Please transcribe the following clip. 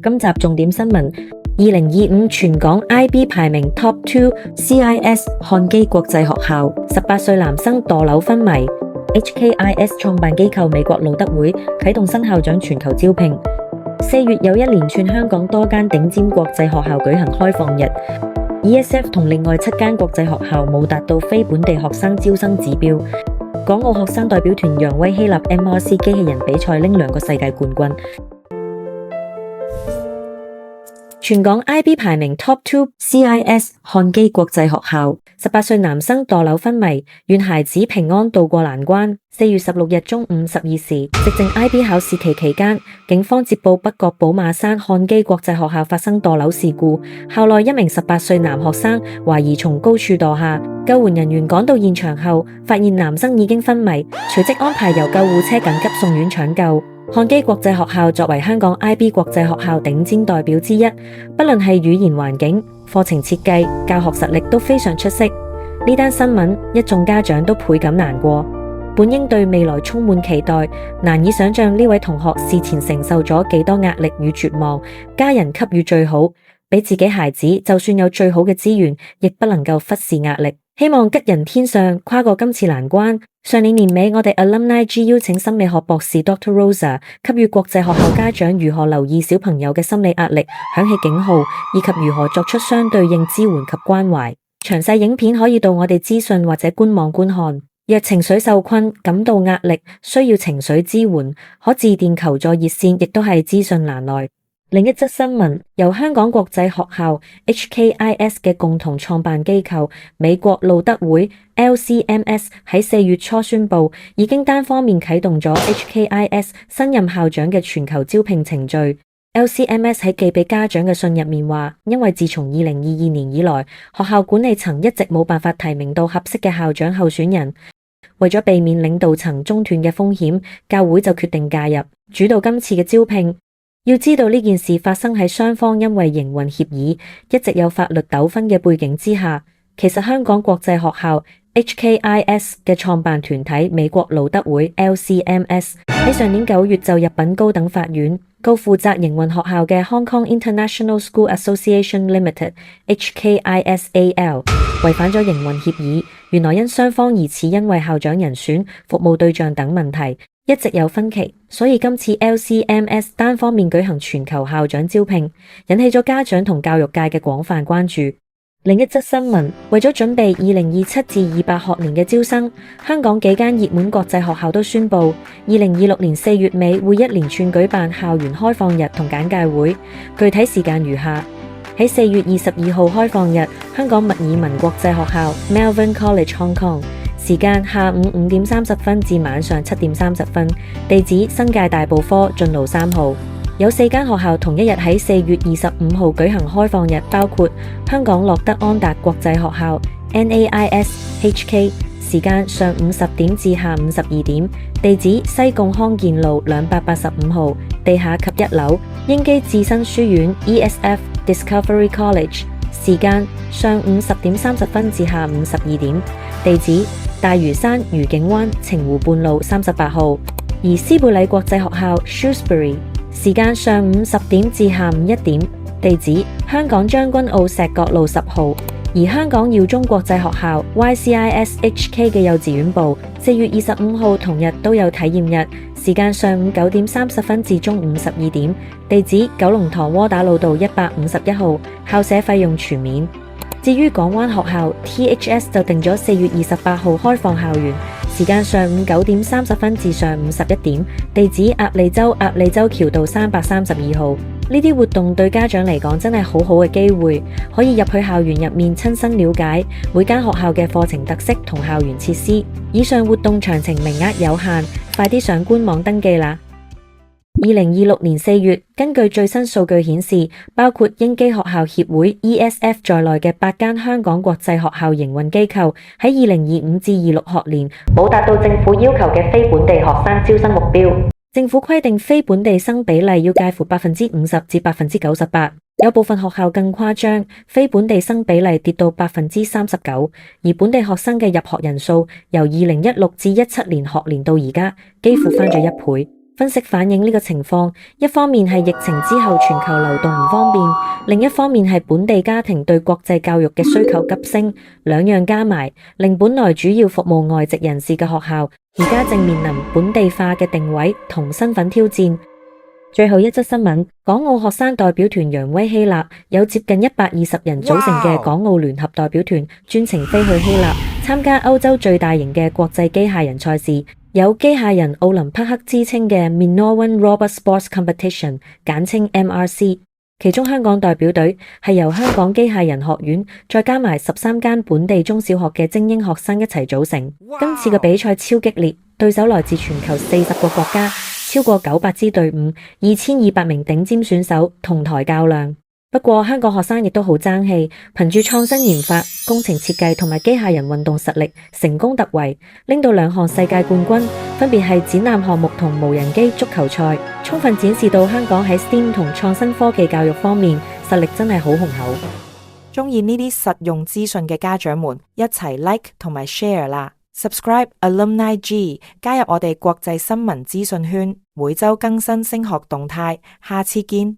今集重點新聞：2025全港 IB 排名 Top 2 CIS 漢基國際學校，18歲男生墮樓昏迷。HKIS 創辦機構美國路德會啟動新校長全球招聘。4月有一連串香港多間頂尖國際學校舉行開放日。ESF 同另外7間國際學校冇達到非本地學生招生指標。港澳學生代表團揚威希臘 MRC 機器人比賽拎2個世界冠軍。全港 IB 排名 Top 2 CIS 漢基國際學校，18歲男生墮樓昏迷，願孩子平安渡過難關。4月16日中午12時，值正 IB 考試期間，警方接報北角寶馬山漢基國際學校發生墮樓事故，校內一名18歲男學生懷疑從高處墮下，救援人員趕到現場後，發現男生已經昏迷，隨即安排由救護車緊急送院搶救。漢基國際學校作為香港 IB 國際學校頂尖代表之一，不論係語言環境、課程設計、教學實力都非常出色。呢單新聞，一眾家長都倍感難過。本應對未來充滿期待，難以想象呢位同學事前承受咗幾多壓力與絕望，家人給予最好，俾自己孩子就算有最好嘅資源，亦不能夠忽視壓力。希望吉人天相，跨過今次難關。上年年尾，我哋 Alumni G 邀請心理學博士 Dr. Rosa 給予國際學校家長如何留意小朋友嘅心理壓力，響起警號，以及如何作出相對應支援及關懷。詳細影片可以到我哋資訊或者官網觀看。若情緒受困、感到壓力，需要情緒支援，可致電求助熱線，亦都係資訊欄內。另一則新聞，由香港國際學校 HKIS 嘅共同創辦機構美國路德會 LCMS 喺4月初宣布，已經單方面啟動咗 HKIS 新任校長嘅全球招聘程序。LCMS 喺寄俾家長嘅信入面話，因為自從2022年以來，學校管理層一直冇辦法提名到合適嘅校長候選人，為咗避免領導層中斷嘅風險，教會就決定介入，主導今次嘅招聘。要知道呢件事發生喺雙方因為營運協議一直有法律糾紛嘅背景之下。其實香港國際學校 HKIS 嘅創辦團體美國路德會 LCMS 喺上年9月就入稟高等法院，告負責營運學校嘅 Hong Kong International School Association Limited HKISAL 違反咗營運協議。原來因雙方疑似因為校長人選、服務對象等問題一直有分歧，所以今次 LCMS 單方面舉行全球校長招聘，引起咗家長同教育界嘅廣泛關注。另一則新聞，為咗準備2027至28學年嘅招生，香港幾間熱門國際學校都宣布2026年4月尾會一連串舉辦校園開放日同簡介會，具體時間如下：喺4月22號開放日，香港墨爾文國際學校 Melbourne College Hong Kong，時間下午5點30分至晚上7點30分，地址新界大埔科進路3號。有4間學校同一日喺4月25號舉行開放日，包括香港樂德安達國際學校 NAIS HK， 時間上午10點至下午12點，地址西貢康健路285號地下及1樓。英基智新書院 ESF Discovery College， 時間上午10點30分至下午12點，地址大嶼山愉景灣澄湖畔路38號。而斯貝禮國際學校 Shrewsbury，時間上午10點至下午1點，地址香港將軍澳石角路10號。而香港耀中國際學校 YCIS HK 嘅幼稚園部4月25號同日都有體驗日，時間上午9點30分至中午12點，地址九龍塘窩打老道151號，校舍費用全免。至於港灣學校 THS 就定咗4月28號開放校園，時間上午9點30分至上午11點，地址鴨脷洲橋道332號。呢啲活動對家長嚟講真係好好嘅機會，可以入去校園入面親身了解每間學校嘅課程特色同校園設施。以上活動詳情名額有限，快啲上官網登記啦！2026年4月，根據最新數據顯示，包括英基學校協會 ESF 在內嘅8間香港國際學校營運機構喺2025至26學年冇達到政府要求嘅非本地學生招生目標。政府規定非本地生比例要介乎50%至98%，有部分學校更誇張，非本地生比例跌到39%，而本地學生嘅入學人數由2016至17年學年到而家幾乎翻咗1倍。分析反映呢個情況，一方面係疫情之後全球流動唔方便，另一方面係本地家庭對國際教育嘅需求急升，兩樣加埋，令本來主要服務外籍人士嘅學校，而家正面臨本地化嘅定位同身份挑戰。最後一則新聞，港澳學生代表團揚威希臘，有接近120人組成嘅港澳聯合代表團專程飛去希臘參加歐洲最大型嘅國際機械人賽事，有機械人奧林匹克之稱嘅 Minowan Robot Sports Competition， 簡稱 MRC。其中香港代表隊係由香港機械人學院再加埋13間本地中小學嘅精英學生一齊組成。今次嘅比賽超激烈，對手來自全球40個國家，超過900支隊伍，2200名頂尖選手同台較量。不過香港學生亦都好爭氣，憑住創新研發、工程設計同埋機械人運動實力，成功突圍，拎到2項世界冠軍，分別係展覽項目同無人機足球賽，充分展示到香港喺 STEAM 同創新科技教育方面實力真係好雄厚。鍾意呢啲實用資訊嘅家長們，一齊 like 同埋 share 啦！ Subscribe Alumni G， 加入我哋國際新聞資訊圈，每週更新升學動態，下次見。